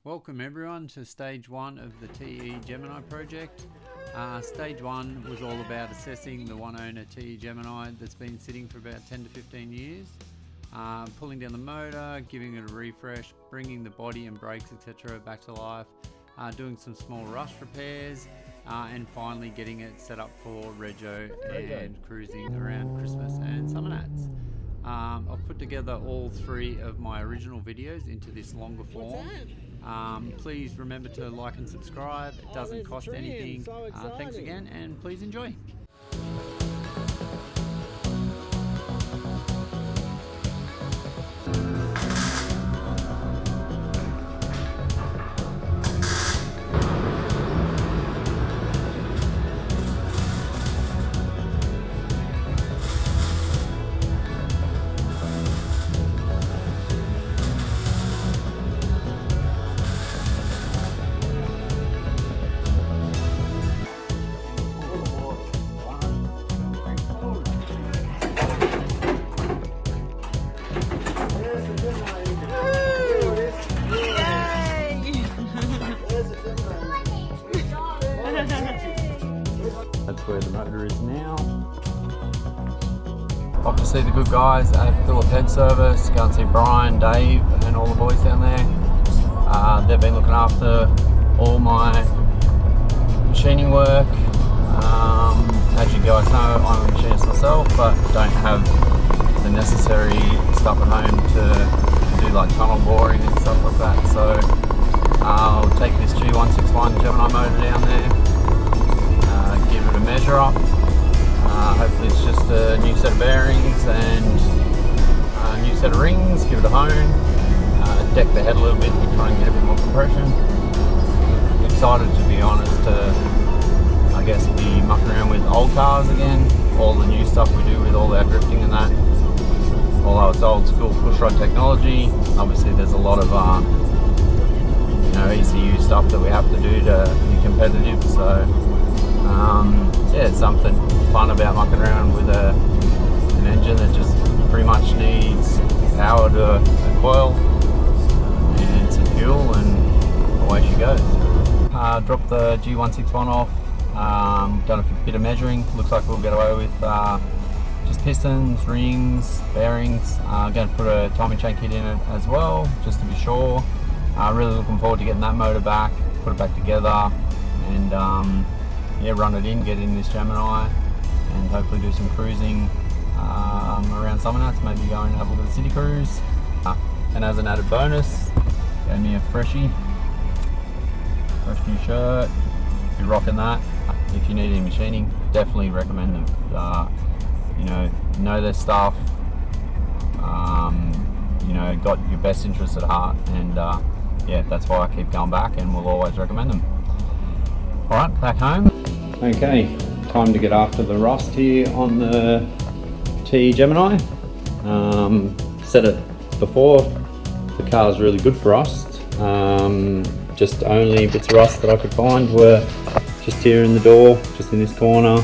Welcome everyone to stage 1 of the TE Gemini project. Stage 1 was all about assessing the one owner TE Gemini that's been sitting for about 10 to 15 years, pulling down the motor, giving it a refresh, bringing the body and brakes etc. back to life, doing some small rust repairs, and finally getting it set up for rego and cruising around Christmas and summer nights. I've put together all 3 of my original videos into this longer form. Please remember to like and subscribe. It doesn't cost anything. Thanks again, and please enjoy. That's where the motor is now. Off to see the good guys at Phillip Head Service. Go and see Brian, Dave and all the boys down there. They've been looking after all my machining work. As you guys know, I'm a machinist myself, but don't have the necessary stuff at home to do like tunnel boring and stuff like that. So I'll take this G161 Gemini motor down there, give it a measure up. Hopefully it's just a new set of bearings and a new set of rings, give it a hone, deck the head a little bit and try and get a bit more compression. Excited, to be honest, to I guess be mucking around with old cars again, all the new stuff we do with all our drifting and that. Although it's old school pushrod technology, obviously there's a lot of ECU stuff that we have to do to be competitive. So yeah, it's something fun about mucking around with an engine that just pretty much needs power to a coil and some fuel, and away she goes. Dropped the G161 off, done a bit of measuring. Looks like we'll get away with just pistons, rings, bearings. I'm going to put a timing chain kit in it as well, just to be sure. Really looking forward to getting that motor back, put it back together, and yeah, run it in, get in this Gemini, and hopefully do some cruising around summer nights, maybe go and have a look at the city cruise. And as an added bonus, gave me a fresh new shirt. Be rocking that. If you need any machining, definitely recommend them. Know their stuff. Got your best interests at heart, and yeah, that's why I keep going back, and will always recommend them. Alright, back home. Okay, time to get after the rust here on the TE Gemini. Said it before, the car's really good for rust. Just only bits of rust that I could find were just here in the door, just in this corner.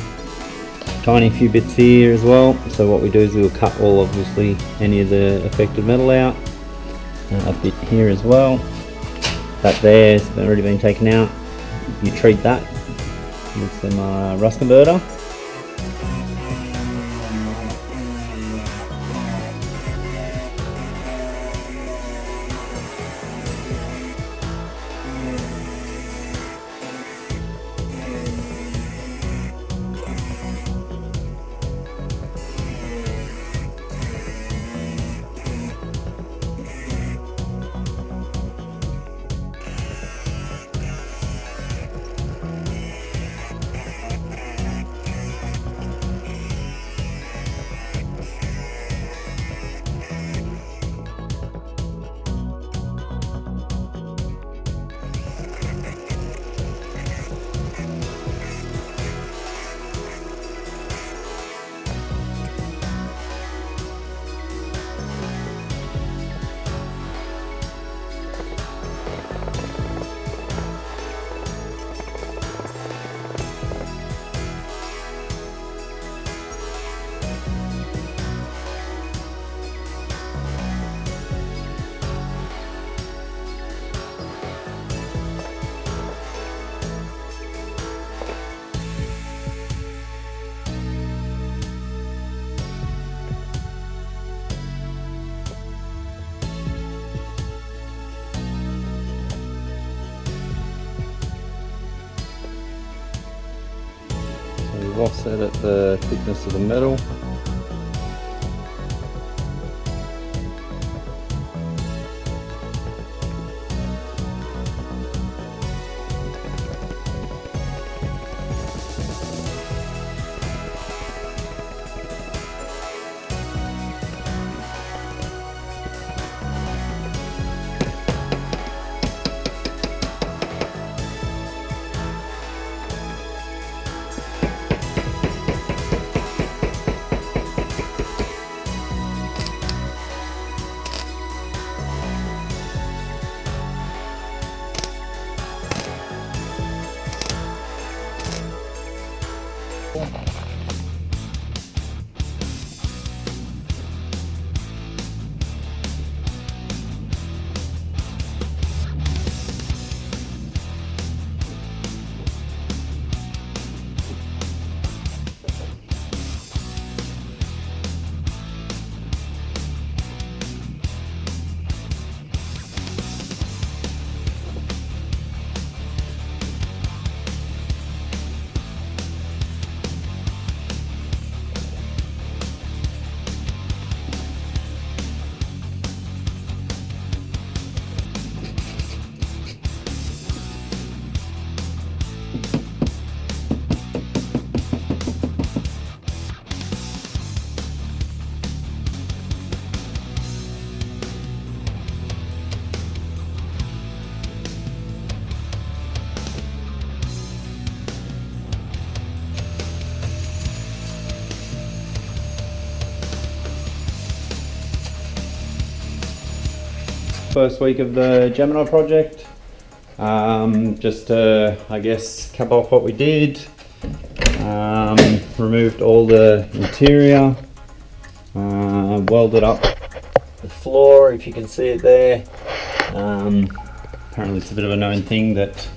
Tiny few bits here as well. So what we do is we'll cut obviously any of the affected metal out. A bit here as well. That there's already been taken out. You treat that with some rust converter. of offset at the thickness of the metal. First week of the Gemini project. Just to, I guess, cap off what we did. Removed all the interior, welded up the floor, if you can see it there. Apparently it's a bit of a known thing that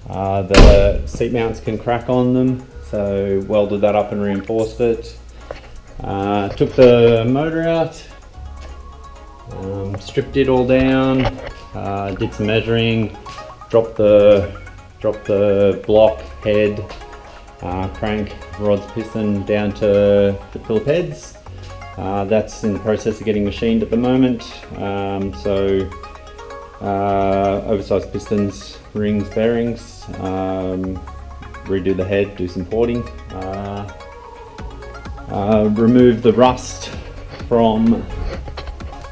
the seat mounts can crack on them, so welded that up and reinforced it. Took the motor out, stripped it all down, did some measuring, dropped the block, head, crank, rods, piston down to the Phillip heads. That's in the process of getting machined at the moment. Oversized pistons, rings, bearings, redo the head, do some porting, remove the rust from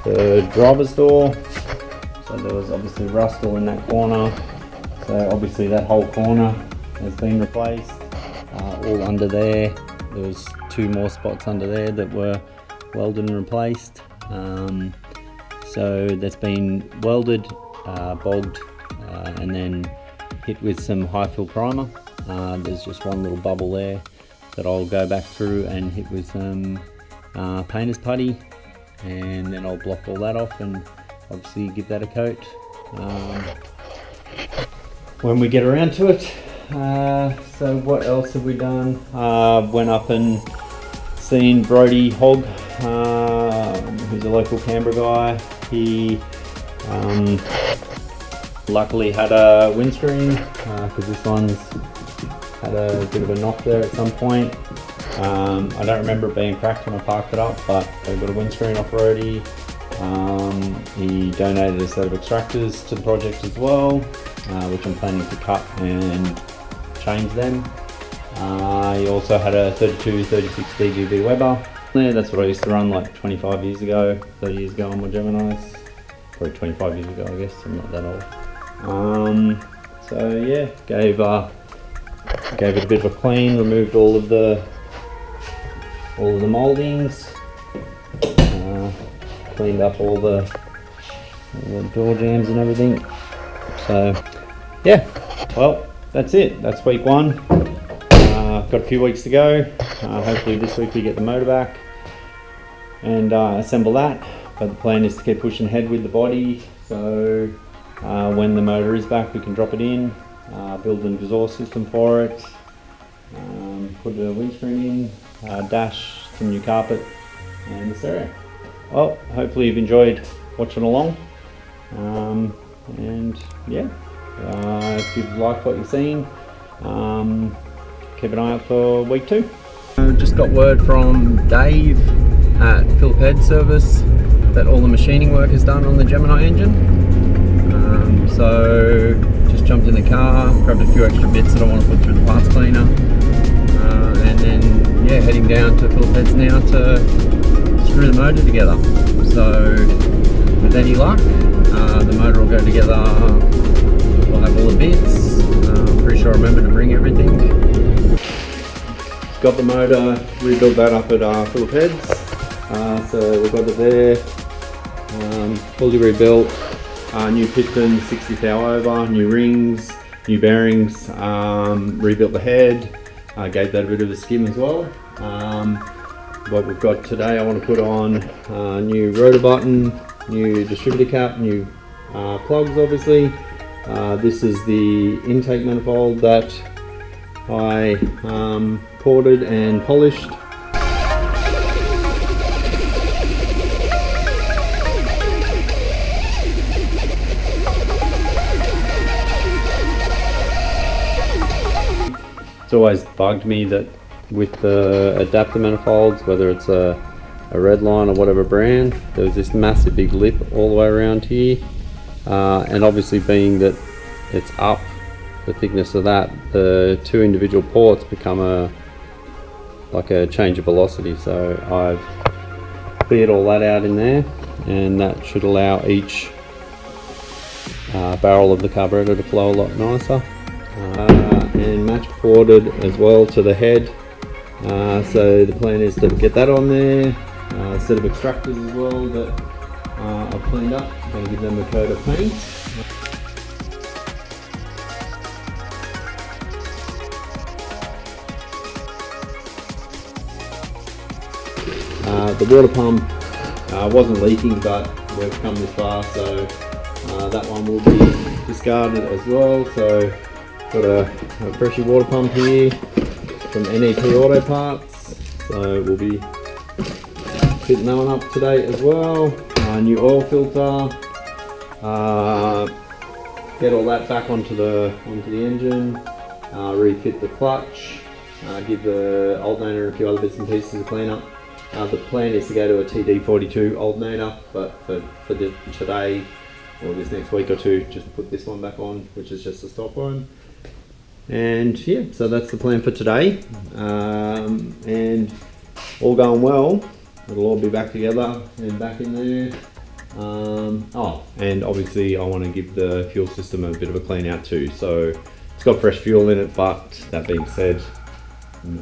the driver's door. So there was obviously rust all in that corner, so obviously that whole corner has been replaced. All under there was 2 more spots under there that were welded and replaced. So that's been welded, bogged, and then hit with some high fill primer. There's just one little bubble there that I'll go back through and hit with some painter's putty, and then I'll block all that off and obviously give that a coat when we get around to it. So what else have we done? Went up and seen Brody Hogg, who's a local Canberra guy. He luckily had a windscreen, because this one's had a bit of a knock there at some point. I don't remember it being cracked when I parked it up, but they got a windscreen off roadie. He donated a set of extractors to the project as well, which I'm planning to cut and change them. He also had a 32-36 DGB Weber. Yeah, that's what I used to run like 25 years ago, 30 years ago on my Geminis. Probably 25 years ago, I guess, I'm not that old. So yeah, gave it a bit of a clean, removed all of the mouldings, cleaned up all the door jambs and everything. So yeah, well, that's it. That's week 1. Got a few weeks to go. Hopefully this week we get the motor back and assemble that. But the plan is to keep pushing ahead with the body. So when the motor is back, we can drop it in, build an exhaust system for it, put a windscreen in, dash, some new carpet, and the stereo. Well, hopefully you've enjoyed watching along. And yeah, if you've liked what you've seen, keep an eye out for week 2. Just got word from Dave at Philip Head Service that all the machining work is done on the Gemini engine. So just jumped in the car, grabbed a few extra bits that I want to put through the parts cleaner, and then yeah, heading down to Philip Heads now to screw the motor together. So with any luck, the motor will go together. We'll have all the bits. I'm pretty sure I remember to bring everything. Got the motor, rebuilt that up at Philip Heads. So we've got it there, fully rebuilt. New pistons, 60 thou over, new rings, new bearings, rebuilt the head, gave that a bit of a skim as well. What we've got today, I want to put on new rotor button, new distributor cap, new plugs obviously. This is the intake manifold that I ported and polished. It's always bugged me that with the adapter manifolds, whether it's a red line or whatever brand, there was this massive big lip all the way around here, and obviously being that it's up, the thickness of that, the 2 individual ports become like a change of velocity. So I've cleared all that out in there, and that should allow each barrel of the carburetor to flow a lot nicer. And match ported as well to the head. So the plan is to get that on there, a set of extractors as well that I've cleaned up. I'm going to give them a coat of paint. The water pump wasn't leaking, but we've come this far, so that one will be discarded as well. So got a pressure water pump here from NEP Auto Parts, so we'll be fitting that one up today as well. New oil filter, get all that back onto the engine, refit the clutch, give the alternator and a few other bits and pieces to clean up. The plan is to go to a TD42 alternator, but for today or this next week or two, just put this one back on, which is just a stock one. And yeah, so that's the plan for today, and all going well, it'll all be back together and back in there. Oh, and obviously I want to give the fuel system a bit of a clean out too. So it's got fresh fuel in it, but that being said,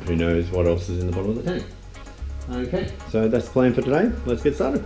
who knows what else is in the bottom of the tank. Okay, so that's the plan for today. Let's get started.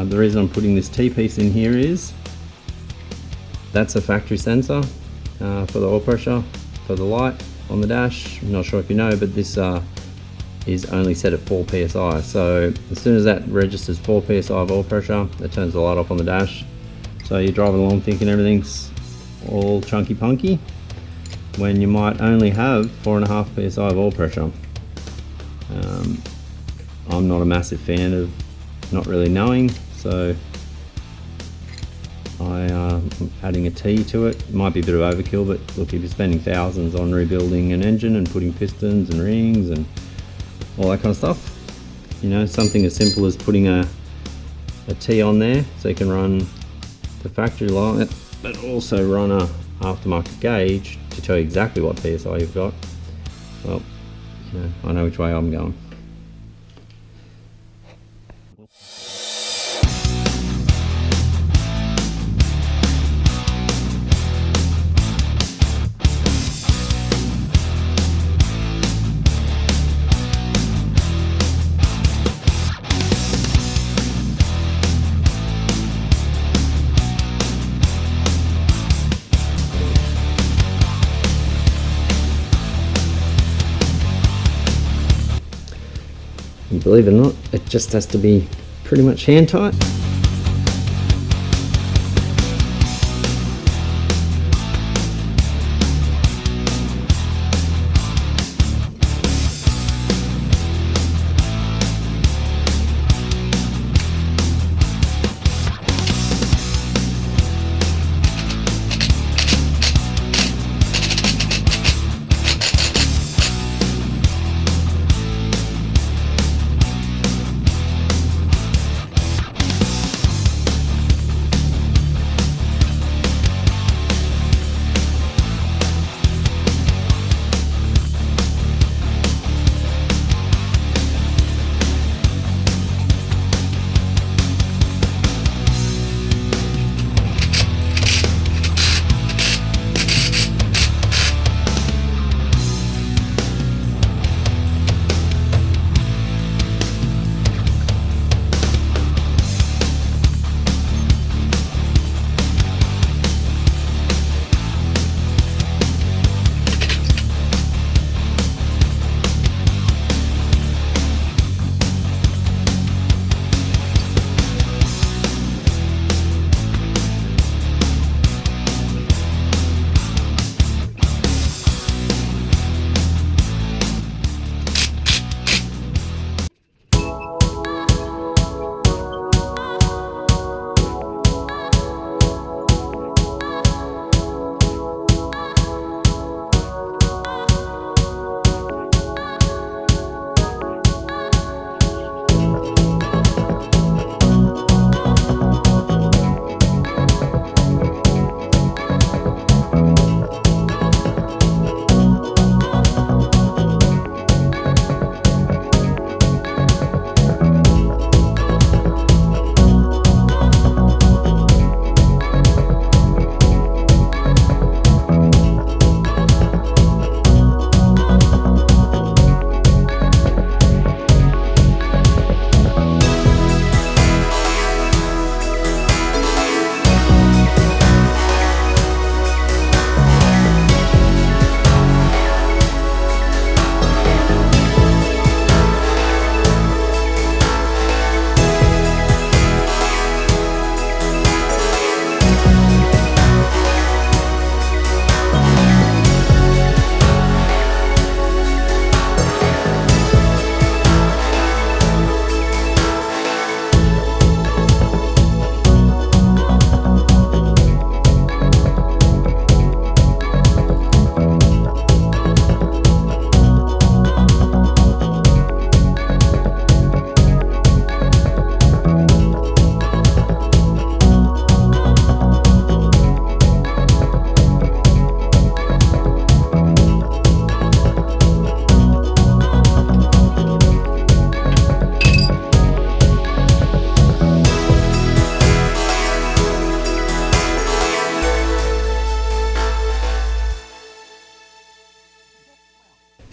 The reason I'm putting this T-piece in here is that's a factory sensor for the oil pressure for the light on the dash. I'm not sure if you know, but this is only set at 4 psi. So as soon as that registers 4 psi of oil pressure, it turns the light off on the dash. So you're driving along thinking everything's all chunky punky, when you might only have 4.5 psi of oil pressure. I'm not a massive fan of not really knowing, so I'm adding a T to it. Might be a bit of overkill, but look, if you're spending thousands on rebuilding an engine and putting pistons and rings and all that kind of stuff, you know, something as simple as putting a T on there so you can run the factory line, but also run a aftermarket gauge to tell you exactly what PSI you've got. Well, you know, I know which way I'm going. And believe it or not, it just has to be pretty much hand tight.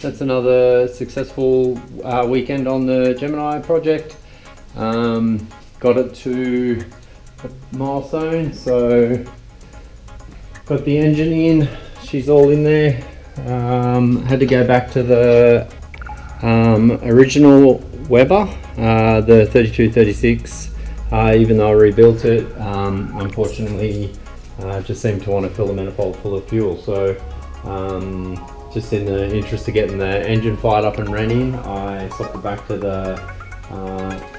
That's another successful weekend on the Gemini project. Got it to a milestone, so got the engine in, she's all in there. Had to go back to the original Weber, the 3236, even though I rebuilt it. Unfortunately, just seemed to want to fill the manifold full of fuel, so just in the interest of getting the engine fired up and running, I swapped it back to the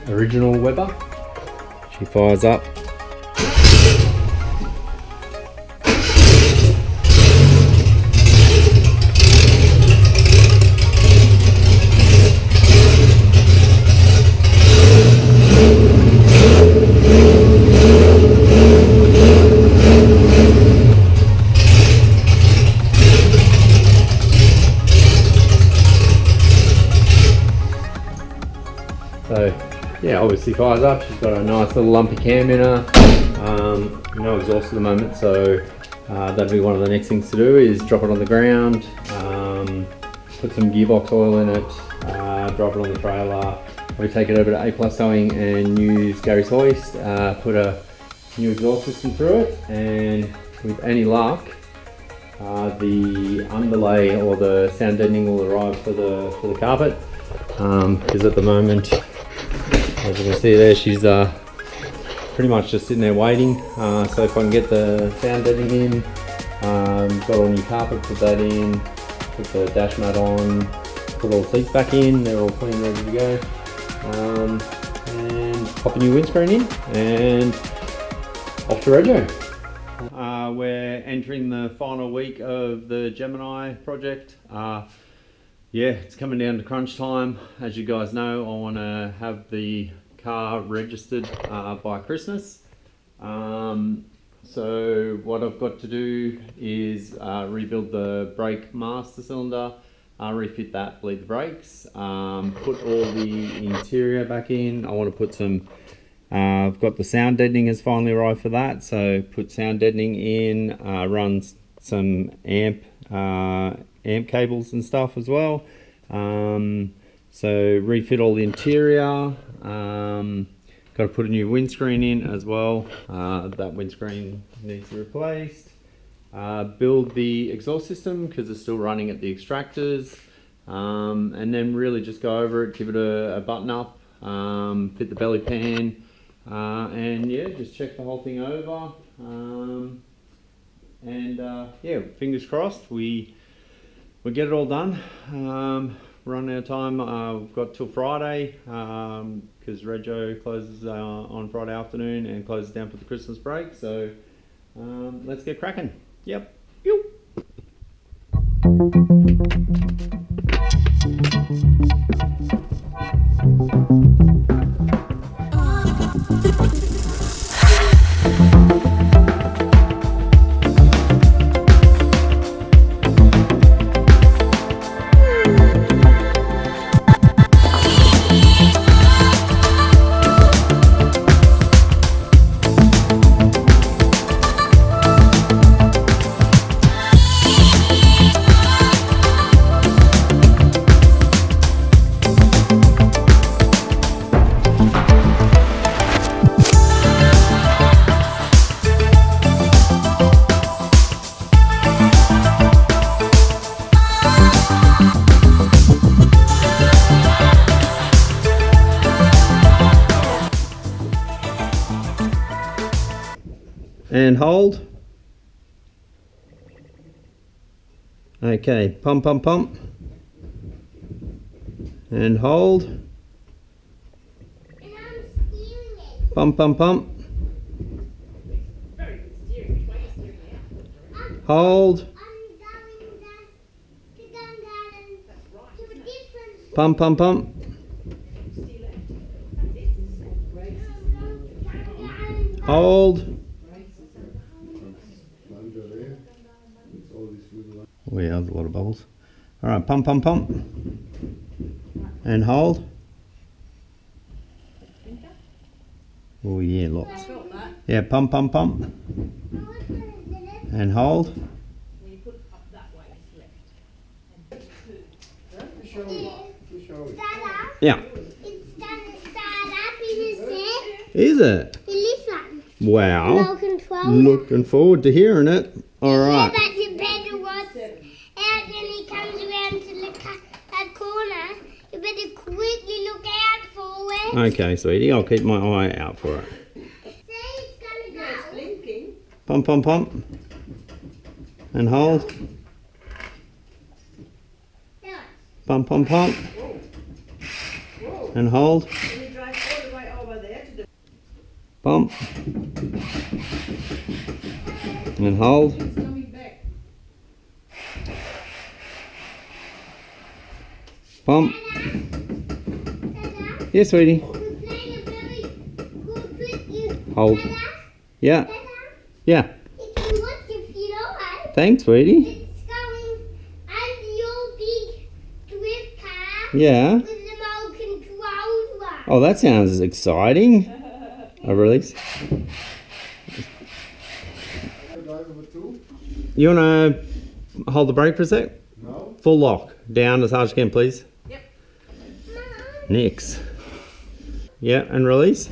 original Weber. She fires up. yeah, obviously fires up. She's got a nice little lumpy cam in her. No exhaust at the moment, so that'll be one of the next things to do is drop it on the ground, put some gearbox oil in it, drop it on the trailer. We take it over to A+ Towing and use Gary's hoist, put a new exhaust system through it, and with any luck, the underlay or the sound deadening will arrive for the carpet. Because at the moment, as you can see there, she's pretty much just sitting there waiting. So if I can get the sound deadening in, got all new carpet, put that in, put the dash mat on, put all the seats back in, they're all clean, ready to go. And pop a new windscreen in and off to Rego. We're entering the final week of the Gemini project. Yeah, it's coming down to crunch time. As you guys know, I want to have the car registered by Christmas. So what I've got to do is rebuild the brake master cylinder, refit that, bleed the brakes, put all the interior back in. I want to put some, I've got the sound deadening has finally arrived for that, so put sound deadening in, run some amp cables and stuff as well. So refit all the interior, got to put a new windscreen in as well. That windscreen needs to be replaced. Build the exhaust system because it's still running at the extractors, and then really just go over it, give it a button up, fit the belly pan, and yeah, just check the whole thing over, and yeah, fingers crossed we get it all done. Run out of time. We've got till Friday because Rego closes on Friday afternoon and closes down for the Christmas break, so let's get cracking. Yep. Pew. And hold. Okay, pump, pump, pump. And hold. And I'm steering it. Pump, pump, pump. Very good steering. Why are you steering out? Hold. I'm going to go down to a different. Pump, pump, pump. Steer left. That's it. Hold. Oh yeah, there's a lot of bubbles. Alright, pump, pump, pump. And hold. Oh yeah, lots. Yeah, pump, pump, pump. And hold. When you put it up that way, it's left. And Dada, Yeah. it's going to start up in a sec. Is it? In this one. Wow. No control. Looking forward to hearing it. Alright. Yeah, but the better what's out when he comes around to that corner. You better quickly look out for it. Okay, sweetie, I'll keep my eye out for it. See, it's going to go. blinking. Pump, pump, pump. And hold. There. Pump, pump, pump. And hold. Can you drive all the way over there to the... Pump. And hold. It's coming back. Pump. Dada, Yeah, sweetie. you're playing a very good trick. Hold. Dada, Yeah. Dada, Yeah. it can work if you like. Thanks, sweetie. It's going under your big drift car Yeah. with the remote control one. Oh, that sounds exciting. A release. You want to hold the brake for a sec? No. Full lock. Down as hard as you can, please. Yep. Nix. Yeah, and release.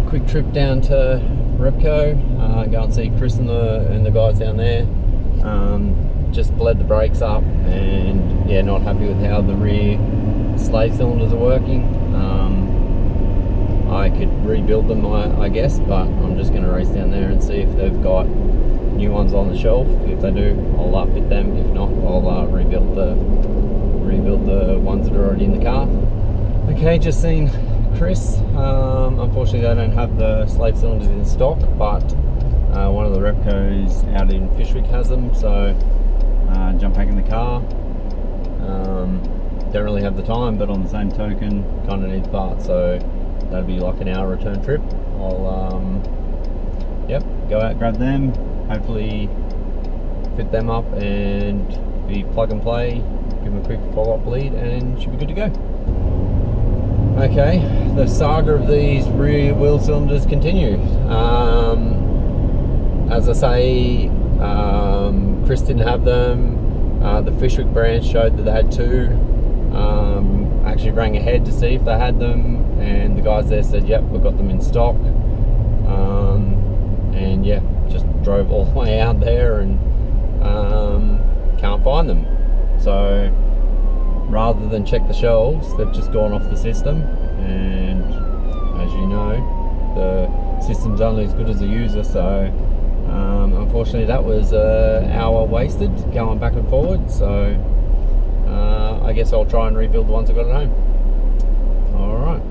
Quick trip down to Repco. Go and see Chris and the guys down there. Just bled the brakes up, and yeah, not happy with how the rear slave cylinders are working. I could rebuild them, I guess, but I'm just going to race down there and see if they've got new ones on the shelf. If they do, I'll fit them. If not, I'll rebuild the ones that are already in the car. Okay, just seen Chris. Unfortunately, they don't have the slave cylinders in stock, but one of the Repcos out in Fishwick has them, so jump back in the car. Don't really have the time, but on the same token, kind of need the parts, so that'll be like an hour return trip. I'll go out, grab them, hopefully fit them up and be plug and play, give them a quick follow-up bleed, and should be good to go. Okay, the saga of these rear wheel cylinders continues. As I say, Chris didn't have them. The Fishwick branch showed that they had two. Actually rang ahead to see if they had them, and the guys there said, yep, we've got them in stock. And yeah, just drove all the way out there and can't find them. So rather than check the shelves, they've just gone off the system, and as you know, the system's only as good as the user, so unfortunately that was an hour wasted going back and forward. So I guess I'll try and rebuild the ones I got at home. Alright.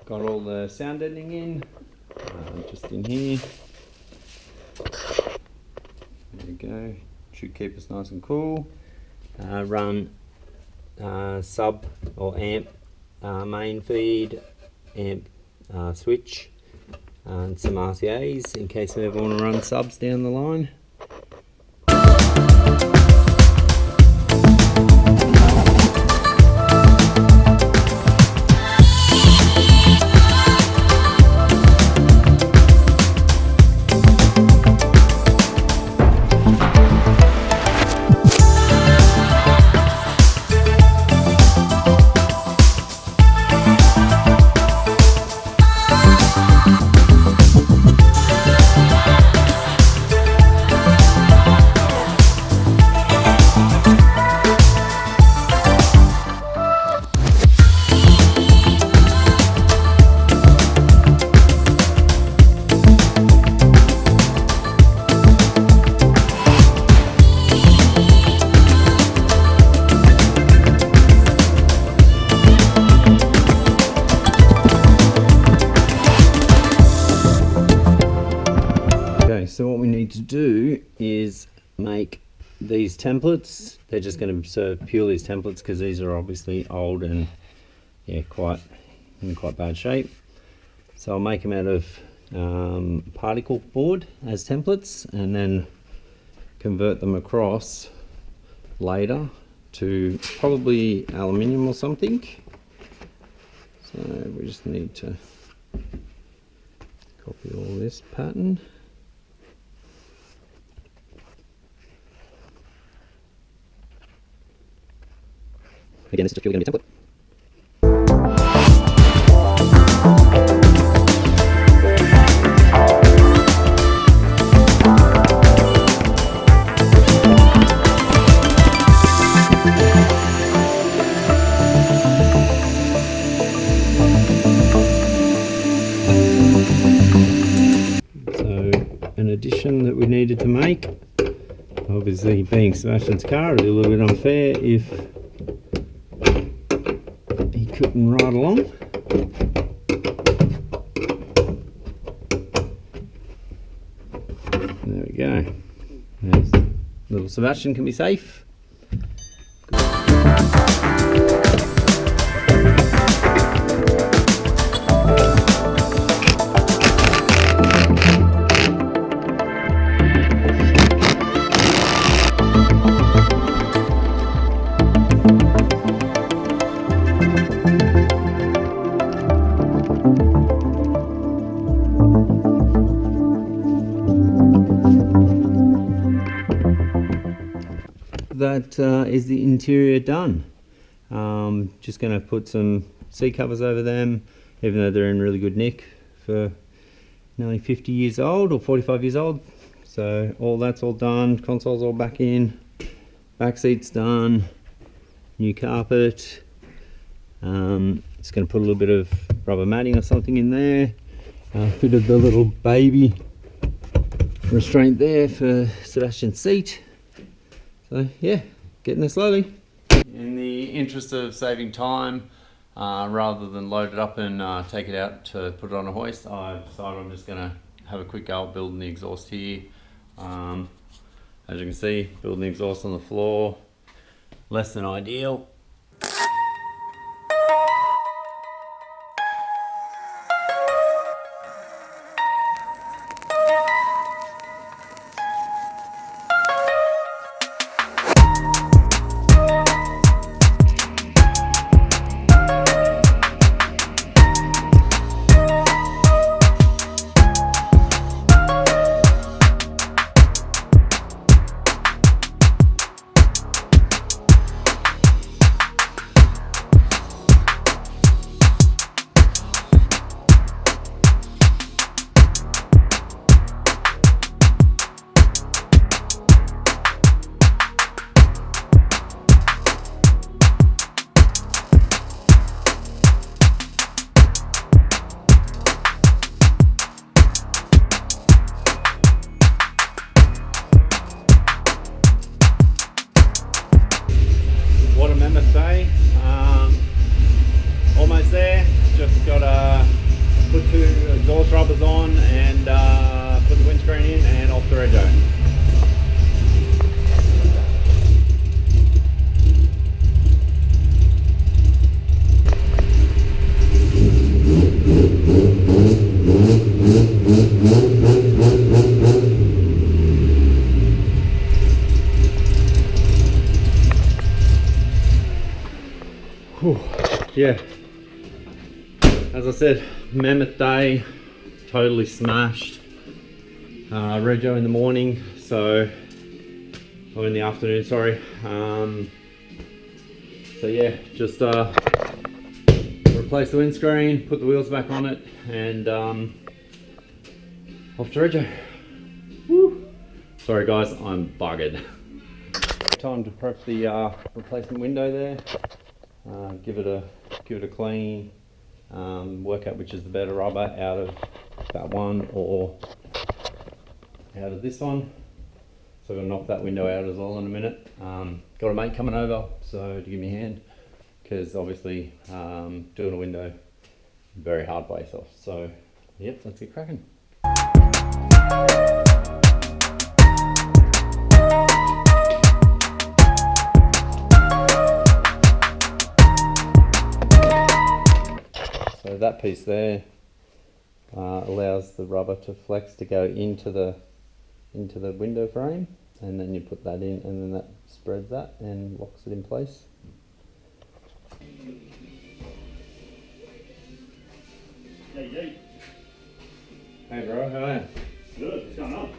Got all the sound deadening in, just in here. There we go. Should keep us nice and cool. Run sub or amp main feed, amp switch, and some RCAs in case we ever want to run subs down the line. So what we need to do is make these templates. They're just going to serve purely as templates because these are obviously old and yeah, quite in quite bad shape. So I'll make them out of particle board as templates and then convert them across later to probably aluminium or something. So we just need to copy all this pattern. Again, this is just purely going to be a template. Addition that we needed to make, obviously being Sebastian's car, it'd be a little bit unfair if he couldn't ride along. There we go. There's little Sebastian can be safe. That is the interior done. Just going to put some seat covers over them, even though they're in really good nick for nearly 50 years old or 45 years old. So all that's all done, console's all back in, back seat's done, new carpet. Just going to put a little bit of rubber matting or something in there. Fitted the little baby restraint there for Sebastian's seat. So yeah, getting there slowly. In the interest of saving time, rather than load it up and take it out to put it on a hoist, I've decided I'm just going to have a quick go at building the exhaust here. As you can see, building the exhaust on the floor, less than ideal. Almost there, just got to put 2 exhaust rubbers on and put the windscreen in and off the rego. Whew. Yeah, as I said, mammoth day, totally smashed. Rego in the morning, or in the afternoon, sorry. So yeah, just replace the windscreen, put the wheels back on it, and off to Rego. Woo. Sorry guys, I'm buggered. Time to prep the replacement window there. Give it a clean, work out which is the better rubber out of that one or out of this one. So I'm going to knock that window out as well in a minute. Got a mate coming over, so to give me a hand, because obviously doing a window very hard by yourself. So yep, let's get cracking. So So that piece there allows the rubber to flex to go into the window frame, and then you put that in, and then that spreads that and locks it in place. Hey, Hey bro, how are you? good. What's going on?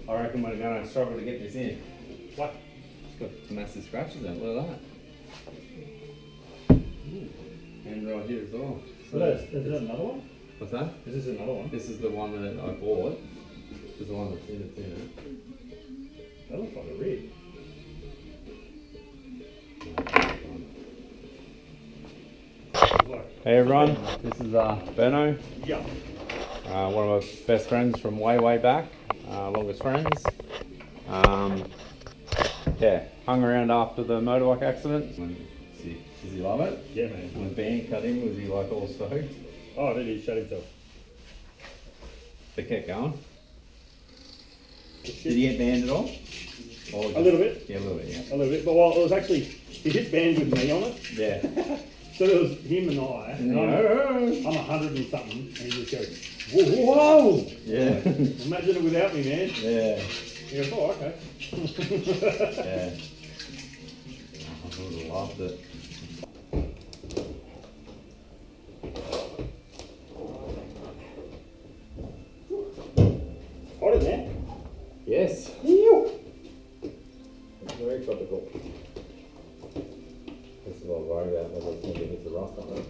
I reckon we're going to struggle to get this in. What? It's got some massive scratches out. Look at that. And right here as well. So Is that another one? what's that? Is this another one? This is the one that I bought. This is the one that's in it. That looks like a red. Hey everyone, this is Benno, Yeah. one of my best friends from way back, longest friends. Yeah, hung around after the motorbike accident. Does he love it? Yeah, man. When the band cut him, was he like all stoked? Oh, did he shut himself? They kept going. Did he get banned at all? Or A little bit. Yeah, a little bit, yeah. A little bit. But well, it was actually, he hit band with me on it. Yeah. So there was him and I. And Yeah. I'm 100 and something. And he just goes, whoa! Yeah. Imagine it without me, man. Yeah. He goes, oh, okay. Yeah. I would have loved it. Hot in there. Yes. Ew. It's very tropical. This is what I'm worried about, whether it's going to hit the rust on it.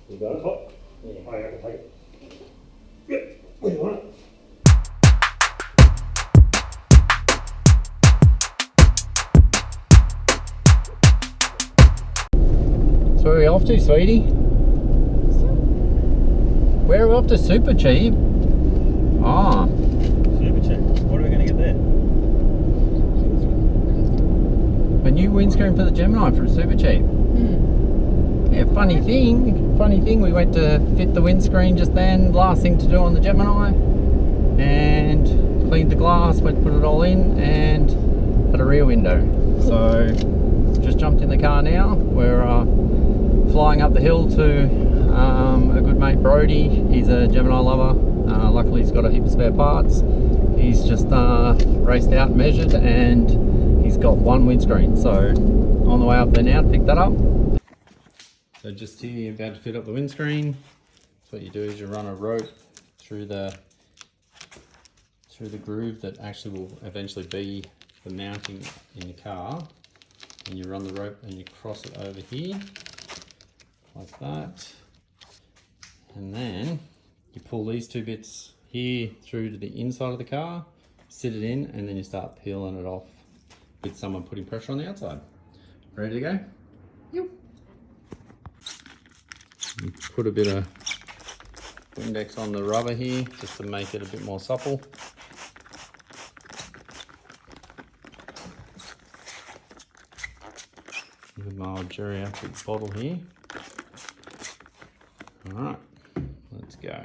You got it? Hot. Yeah. Oh, yeah, I can take it. Yep. Where do you want it? So where are we off to, sweetie? Where are we off to? Super cheap. Ah, Super check. What are we going to get there? a new windscreen for the Gemini for super cheap. Yeah, funny thing, we went to fit the windscreen just then, last thing to do on the Gemini, and cleaned the glass, went to put it all in, and had a rear window. So just jumped in the car now. We're flying up the hill to a good mate, Brody. He's a Gemini lover. Luckily he's got a heap of spare parts. He's just raced out and measured, and he's got one windscreen. So on the way up there now to pick that up. So just here, about to fit up the windscreen. So what you do is you run a rope through the groove that actually will eventually be the mounting in your car, and you run the rope and you cross it over here like that, and then you pull these two bits here through to the inside of the car, sit it in, and then you start peeling it off with someone putting pressure on the outside. Ready to go? Yep. You put a bit of Windex on the rubber here just to make it a bit more supple. With my old geriatric bottle here. Alright, let's go.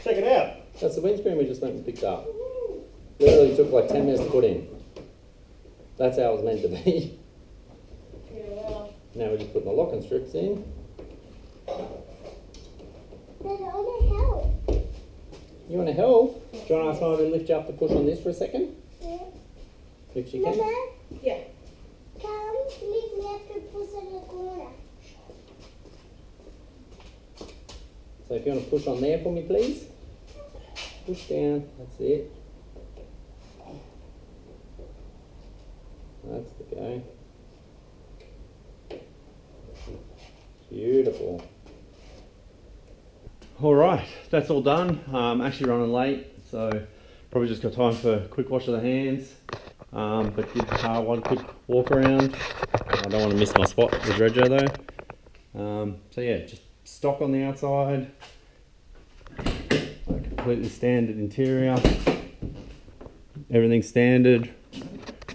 Check it out. That's the windscreen we just went and picked up. Literally took like 10 minutes to put in. That's how it was meant to be. Now we're just putting the locking strips in. You want to help? Do you want to ask Mama to lift you up to push on this for a second? Yeah. If she can. Mama, Yeah. come lift me up to push on the corner. So if you want to push on there for me, please. Push down. That's it. That's the go. Beautiful. All right, that's all done. Actually running late, so probably just got time for a quick wash of the hands. But give the car one quick walk around. I don't want to miss my spot with Rego though. So yeah, just stock on the outside. A completely standard interior. Everything's standard,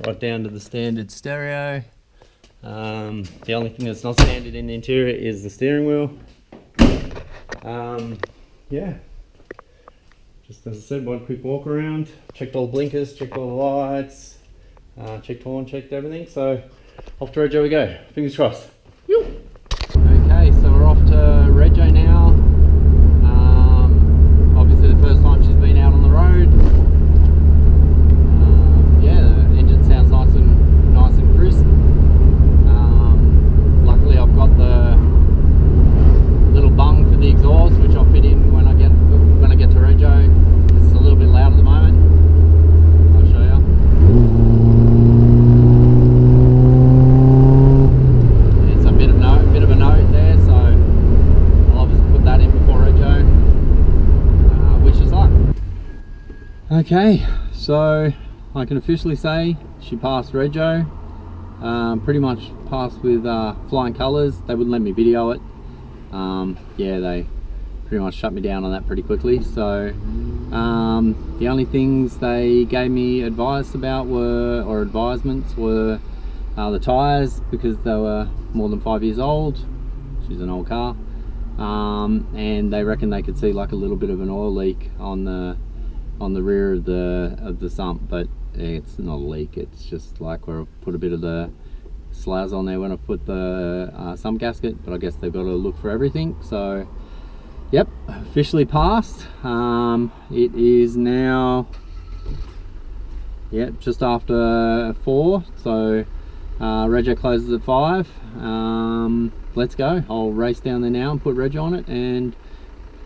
right down to the standard stereo. The only thing that's not standard in the interior is the steering wheel. Yeah, just as I said, one quick walk around, checked all the blinkers, checked all the lights, checked horn, checked everything. So off to Rego we go, fingers crossed. Okay, so we're off to Rego now. Obviously the first time she's been out on the road. Yeah, the engine sounds nice and crisp. Luckily I've got the little bung for the exhaust, which I'll fit in when I get to Rego. It's a little bit loud at the moment. I'll show you. It's a bit of a note there, so I'll obviously put that in before Rego. Wish us luck. Okay, so I can officially say she passed Rego. Pretty much passed with flying colours. They wouldn't let me video it. Yeah, they pretty much shut me down on that pretty quickly. So the only things they gave me advice about advisements were the tyres, because they were more than 5 years old. She's an old car. And they reckon they could see like a little bit of an oil leak on the rear of the sump, but it's not a leak. It's just like where I've put a bit of the sloughs on there when I put the sump gasket, but I guess they've got to look for everything. So yep, officially passed. It is now just after 4, so Rego closes at 5. Let's go. I'll race down there now and put Rego on it, and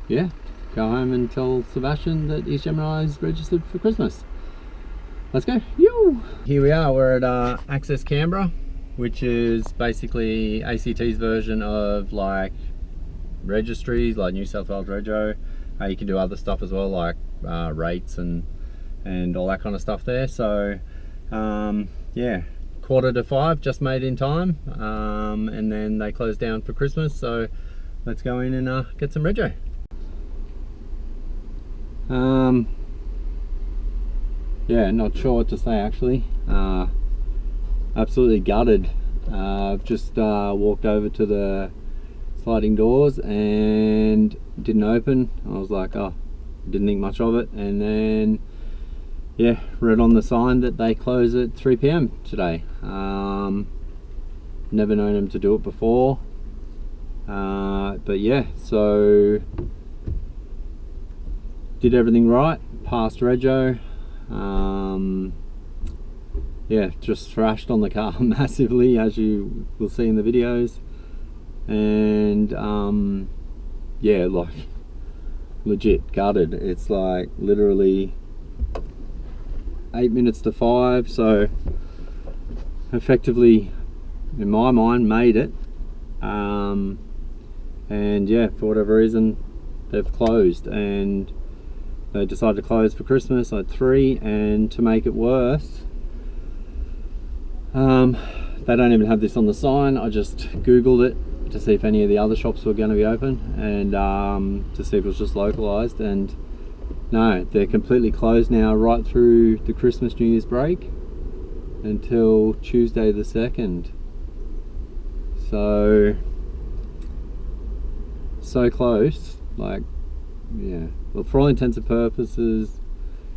yeah, go home and tell Sebastian that his Gemini is registered for Christmas. Let's go. Yoo! Here we are, we're at Access Canberra, which is basically ACT's version of like registries, like New South Wales Rego. You can do other stuff as well, like rates and all that kind of stuff there. So yeah, 4:45, just made in time, and then they close down for Christmas. So let's go in and get some Rego. Yeah, not sure what to say actually. Absolutely gutted. I've just walked over to the sliding doors and didn't open. I was like, oh, didn't think much of it, and then yeah, read on the sign that they close at 3 PM today. Never known them to do it before, but yeah, so did everything right, passed Rego. Yeah, just thrashed on the car massively, as you will see in the videos, and yeah, like legit gutted. It's like literally 8 minutes to 5, so effectively in my mind made it, and yeah, for whatever reason they've closed, and they decided to close for Christmas at 3, and to make it worse, they don't even have this on the sign. I just googled it to see if any of the other shops were going to be open, and to see if it was just localized, and no, they're completely closed now right through the Christmas New Year's break until Tuesday the 2nd. So close, like yeah, well, for all intents and purposes,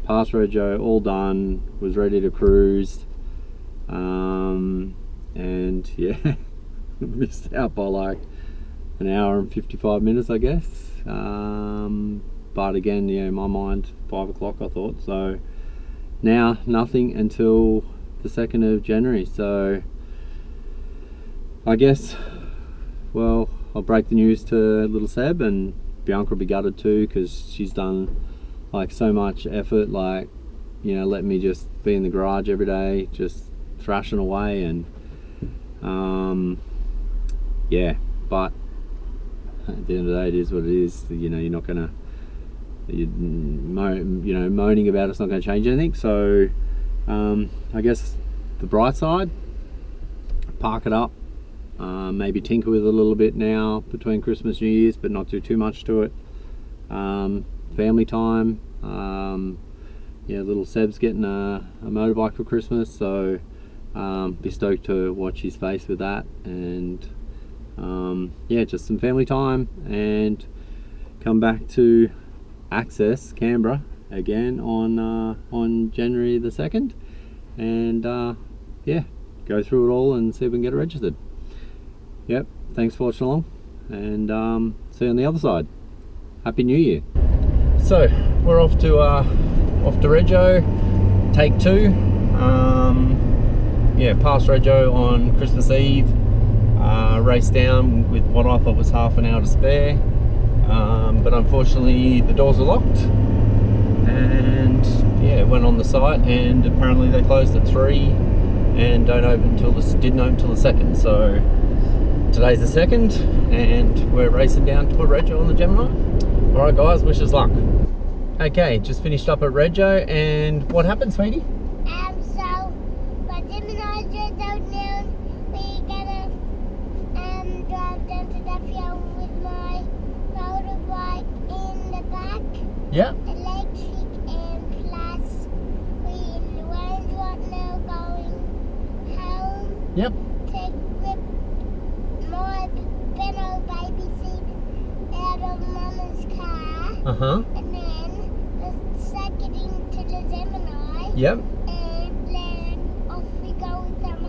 past rego, all done, was ready to cruise, and yeah, missed out by like an hour and 55 minutes, I guess. But again, yeah, in my mind, 5 o'clock I thought. So now nothing until the 2nd of January. So I guess, well, I'll break the news to little Seb, and Bianca will be gutted too, because she's done like so much effort, like, you know, letting me just be in the garage every day, just thrashing away. And yeah, but at the end of the day, it is what it is. You know, you're not gonna, you know, moaning about it's not going to change anything. So I guess the bright side, park it up, maybe tinker with it a little bit now between Christmas and New Year's, but not do too much to it. Family time, yeah, little Seb's getting a motorbike for Christmas, so be stoked to watch his face with that. And yeah, just some family time, and come back to access Canberra again on January the 2nd, and yeah, go through it all and see if we can get it registered. Yep, thanks for watching along, and see you on the other side. Happy New Year. So we're off to rego, take 2. Yeah, past rego on Christmas Eve. Raced down with what I thought was half an hour to spare, but unfortunately the doors were locked, and yeah, went on the site, and apparently they closed at 3 and didn't open till the 2nd. So today's the 2nd, and we're racing down to put rego on the Gemini. Alright guys, wish us luck. Okay, just finished up at rego, and what happened, sweetie? So my Gemini just out now. We're gonna drive down to the field with my motorbike in the back. Yeah. Electric, and plus we're in the range right now going home. Yep. To rip my Benno baby seat out of Mama's car. And then the seconding to the Gemini. Yep. And then off we go with some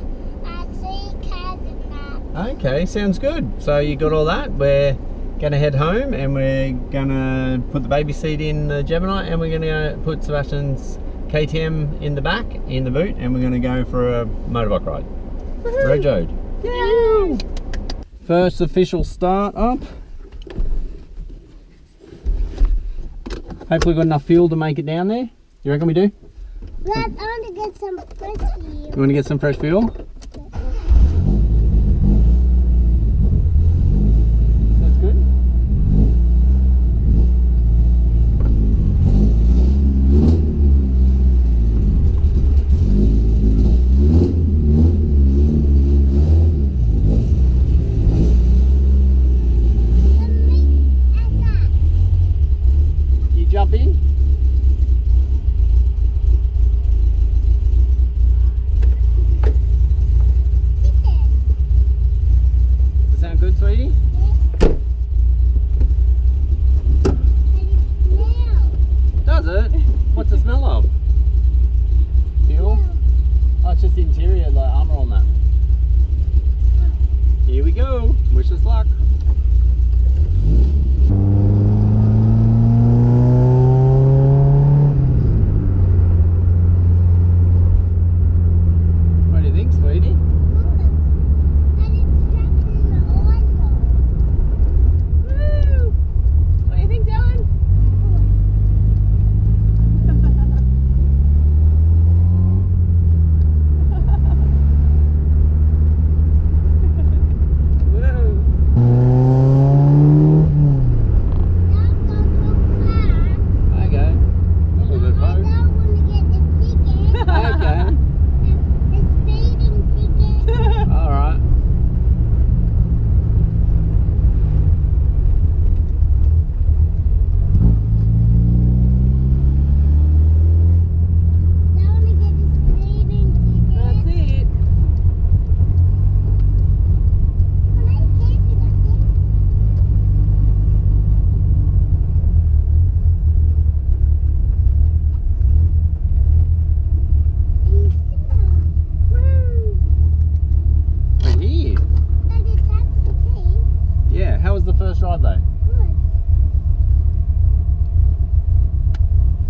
RC cars and that. Okay, sounds good. So you got all that. We're gonna head home, and we're gonna put the baby seat in the Gemini, and we're gonna put Sebastian's KTM in the back, in the boot, and we're gonna go for a motorbike ride. Regoed. Yay! First official start up. Hopefully we've got enough fuel to make it down there. You reckon we do? But I want to get some fresh fuel. You want to get some fresh fuel? That's good. You jump in?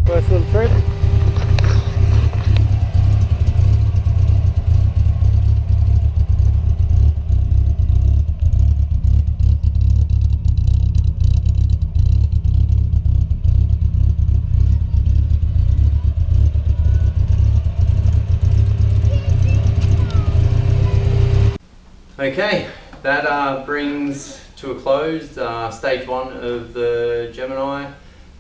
First little trip. Okay, that brings to a close stage one of the Gemini.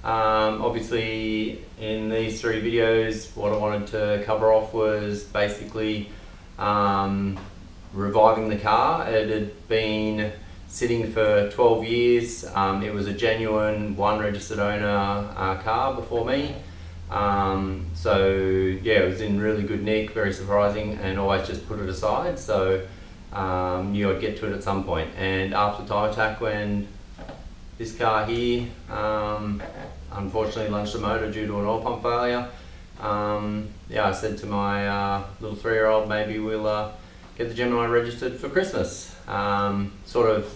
Obviously in these 3 videos what I wanted to cover off was basically reviving the car. It had been sitting for 12 years. It was a genuine 1 registered owner car before me. So yeah, it was in really good nick, very surprising, and always just put it aside. So knew I'd get to it at some point. And after Time Attack, when this car here unfortunately lunged the motor due to an oil pump failure, yeah, I said to my little 3-year-old, maybe we'll get the Gemini registered for Christmas. Sort of,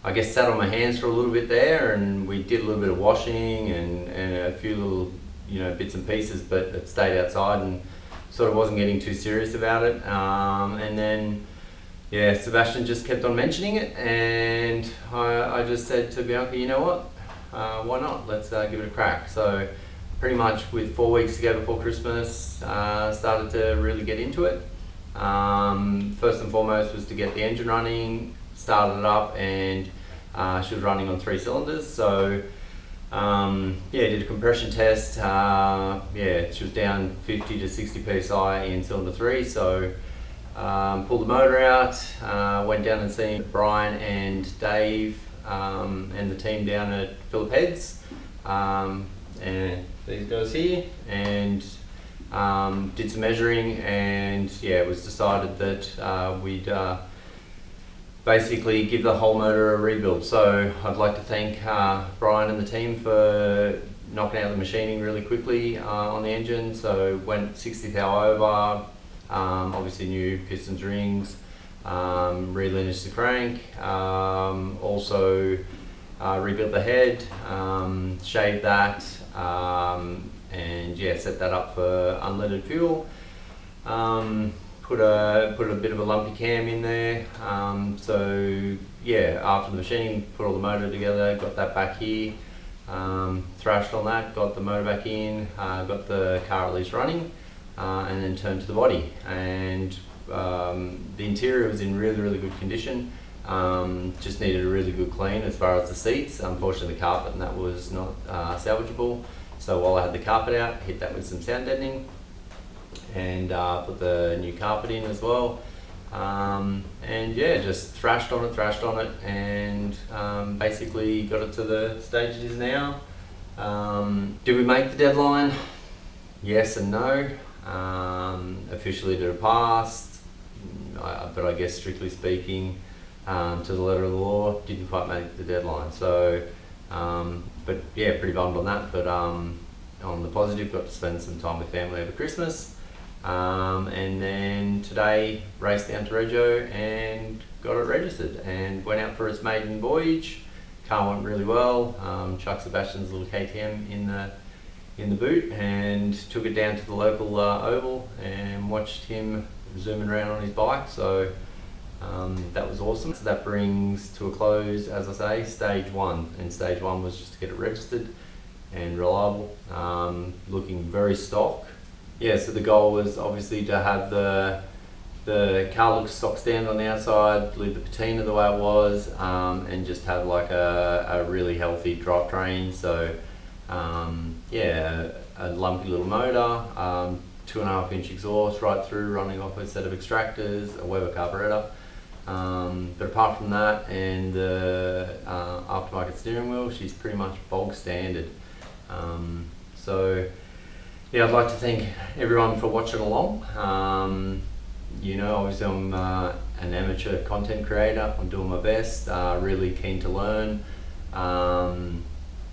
I guess, sat on my hands for a little bit there, and we did a little bit of washing and a few little, you know, bits and pieces, but it stayed outside and sort of wasn't getting too serious about it. And then yeah, Sebastian just kept on mentioning it, and I just said to Bianca, you know what, why not, let's give it a crack. So pretty much with 4 weeks to go before Christmas, started to really get into it. First and foremost was to get the engine running, started it up, and she was running on 3 cylinders. So yeah, did a compression test. Yeah, she was down 50 to 60 psi in cylinder 3. So pulled the motor out, went down and seen Brian and Dave and the team down at Phillip Heads, and these guys here, and did some measuring, and yeah, it was decided that we'd basically give the whole motor a rebuild. So I'd like to thank Brian and the team for knocking out the machining really quickly on the engine. So went 60th hour over. Obviously new pistons, rings, re-lineaged the crank, also rebuilt the head, shaved that, and yeah, set that up for unleaded fuel. Put a bit of a lumpy cam in there. So yeah, after the machining, put all the motor together, got that back here, thrashed on that, got the motor back in, got the car at least running. And then turned to the body, and the interior was in really good condition. Just needed a really good clean as far as the seats. Unfortunately the carpet and that was not salvageable, so while I had the carpet out, hit that with some sound deadening, and put the new carpet in as well. And yeah, just thrashed on it, and basically got it to the stage it is now. Did we make the deadline? Yes and no. Officially did it pass, but I guess strictly speaking, to the letter of the law, didn't quite make the deadline. So, but yeah, pretty bummed on that. But on the positive, got to spend some time with family over Christmas, and then today raced down to Reggio and got it registered, and went out for its maiden voyage. Car went really well. Chuck Sebastian's little KTM in the boot, and took it down to the local oval and watched him zooming around on his bike. So that was awesome. So that brings to a close, as I say, stage 1, and stage 1 was just to get it registered and reliable, looking very stock. Yeah, so the goal was obviously to have the car look stock standard on the outside, leave the patina the way it was, and just have like a really healthy drivetrain. So yeah, a lumpy little motor, 2.5 inch exhaust right through, running off a set of extractors, a Weber carburetor. But apart from that, and the aftermarket steering wheel, she's pretty much bog standard. So yeah, I'd like to thank everyone for watching along. You know, obviously I'm an amateur content creator. I'm doing my best, really keen to learn,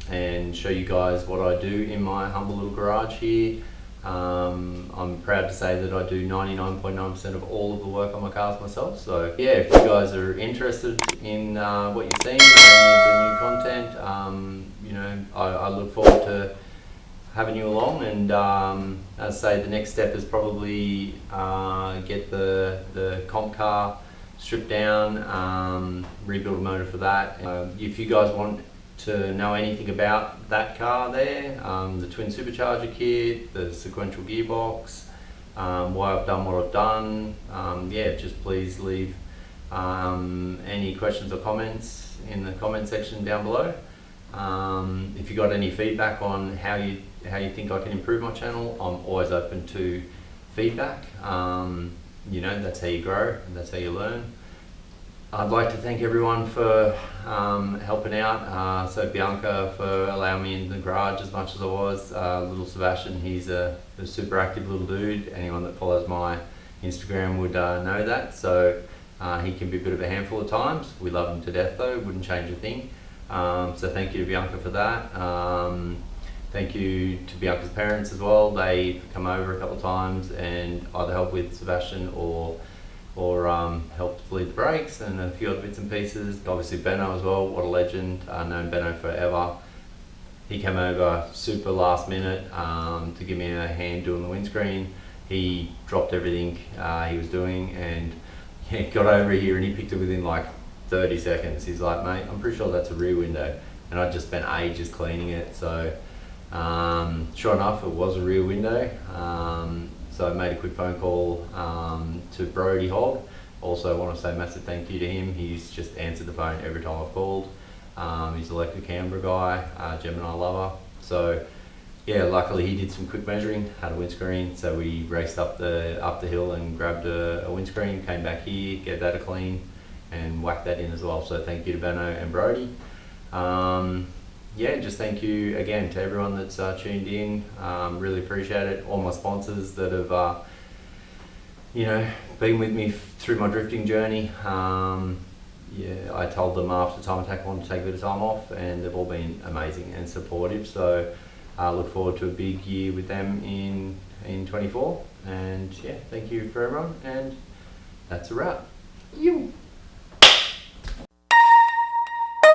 and show you guys what I do in my humble little garage here. I'm proud to say that I do 99.9% of all of the work on my cars myself. So yeah, if you guys are interested in what you're seeing or any of the new content, you know, I look forward to having you along, and as I say, the next step is probably get the comp car stripped down, rebuild a motor for that. If you guys want to know anything about that car there, the twin supercharger kit, the sequential gearbox, why I've done what I've done, yeah, just please leave any questions or comments in the comment section down below. If you got any feedback on how you think I can improve my channel, I'm always open to feedback. You know, that's how you grow, and that's how you learn. I'd like to thank everyone for helping out. So Bianca for allowing me in the garage as much as I was. Little Sebastian, he's a super active little dude. Anyone that follows my Instagram would know that. So he can be a bit of a handful at times. We love him to death though, wouldn't change a thing. So thank you to Bianca for that. Thank you to Bianca's parents as well. They've come over a couple of times and either helped with Sebastian or helped bleed the brakes and a few other bits and pieces. Obviously Benno as well, what a legend. I've known Benno forever. He came over super last minute to give me a hand doing the windscreen. He dropped everything he was doing and yeah, got over here and he picked it within like 30 seconds. He's like, mate, I'm pretty sure that's a rear window. And I just spent ages cleaning it. So sure enough, it was a rear window. So I made a quick phone call to Brody Hogg. Also want to say a massive thank you to him. He's just answered the phone every time I've called. He's an electric Canberra guy, Gemini lover. So yeah, luckily he did some quick measuring, had a windscreen. So we raced up the hill and grabbed a windscreen, came back here, gave that a clean and whacked that in as well. So thank you to Benno and Brody. Yeah, just thank you again to everyone that's tuned in. Really appreciate it. All my sponsors that have, you know, been with me through my drifting journey. Yeah, I told them after Time Attack I wanted to take a bit of time off, and they've all been amazing and supportive. So I look forward to a big year with them in 24. And yeah, thank you for everyone, and that's a wrap. You.